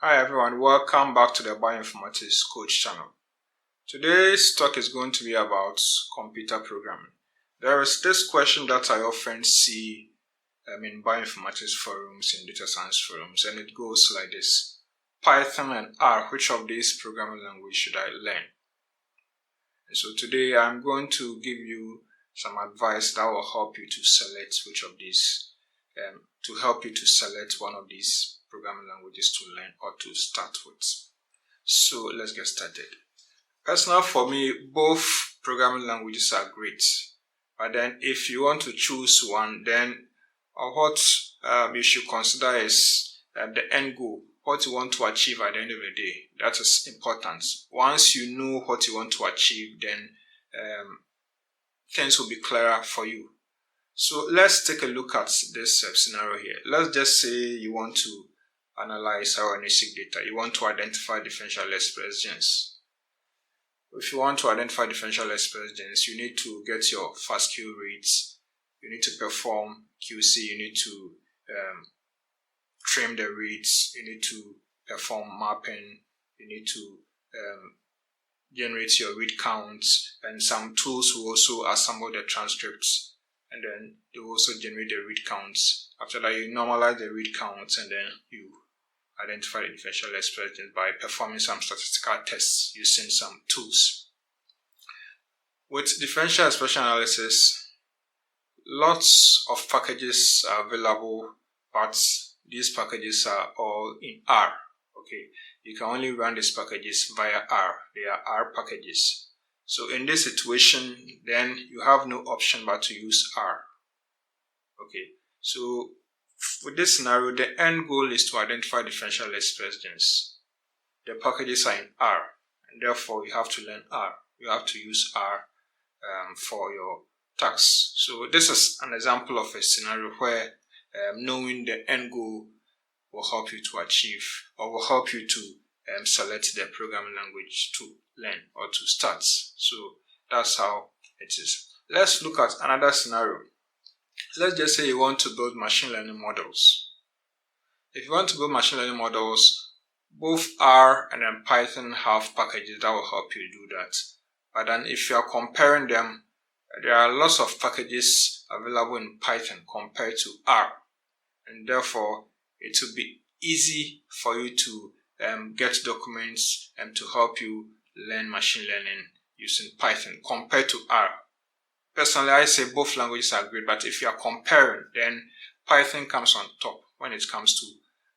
Hi everyone, welcome back to the Bioinformatics Coach channel. Today's talk is going to be about computer programming. There is this question that I often see in bioinformatics forums, in data science forums, and it goes like this: Python and R, which of these programming language should I learn? And so today I'm going to give you some advice that will help you to select which of these, to help you to select one of these programming languages to learn or to start with. So let's get started. Personally, for me, both programming languages are great, but then if you want to choose one, then what you should consider is the end goal, what you want to achieve at the end of the day. That is important. Once you know what you want to achieve, then things will be clearer for you. So let's take a look at this scenario here. Let's just say you want to analyze RNA-seq data. You want to identify differential expressions. If you want to identify differential expressions, you need to get your FASTQ rates. You need to perform QC. You need to trim the reads. You need to perform mapping. You need to generate your read counts, and some tools will also assemble the transcripts, and then they will also generate the read counts. After that, you normalize the read counts, and then you identify the differential expressions by performing some statistical tests using some tools. With differential expression analysis, lots of packages are available, but these packages are all in R. Okay, you can only run these packages via R. They are R packages. So in this situation, then you have no option but to use R. Okay, so with this scenario, the end goal is to identify differential expressions. The packages are in R, and therefore you have to learn R. You have to use R for your tasks. So this is an example of a scenario where knowing the end goal will help you to achieve, or will help you to select the programming language to learn or to start. So that's how it is. Let's look at another scenario. Let's just say you want to build machine learning models. If you want to build machine learning models, both R and then Python have packages that will help you do that. But then if you are comparing them, there are lots of packages available in Python compared to R, and therefore it will be easy for you to get documents and to help you learn machine learning using Python compared to R. Personally, I say both languages are great, but if you are comparing, then Python comes on top when it comes to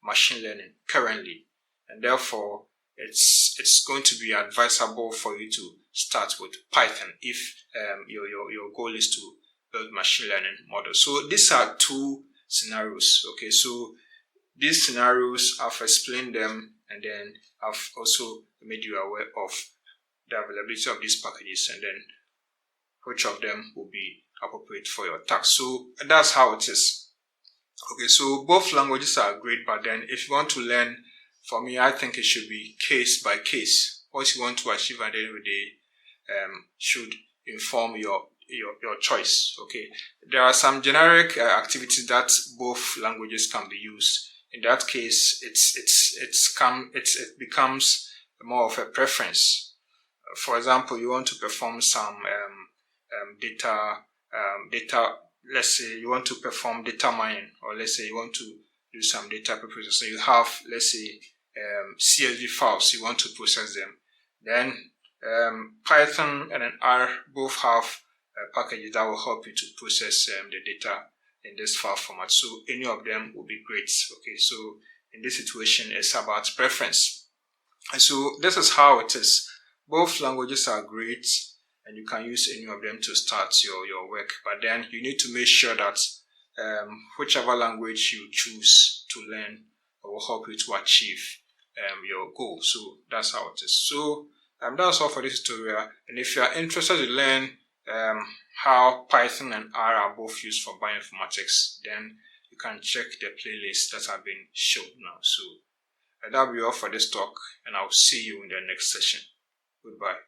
machine learning currently, and therefore it's going to be advisable for you to start with Python if your goal is to build machine learning models. So these are two scenarios. Okay, so these scenarios, I've explained them, and then I've also made you aware of the availability of these packages, and then which of them will be appropriate for your task. So that's how it is. Okay, so both languages are great, but then if you want to learn, for me, I think it should be case by case. What you want to achieve at the end of the day should inform your choice. Okay, there are some generic activities that both languages can be used. In that case, it becomes more of a preference. For example, you want to perform some data. Let's say you want to perform data mining, or let's say you want to do some data preparation. So you have, let's say, CSV files. You want to process them. Then Python and then R both have packages that will help you to process the data in this file format. So any of them will be great. Okay, so in this situation, it's about preference. And so this is how it is. Both languages are great, and you can use any of them to start your work. But then you need to make sure that whichever language you choose to learn will help you to achieve your goal. So that's how it is. So that's all for this tutorial. And if you are interested to learn how Python and R are both used for bioinformatics, then you can check the playlists that have been shown now. So that'll be all for this talk, and I'll see you in the next session. Goodbye.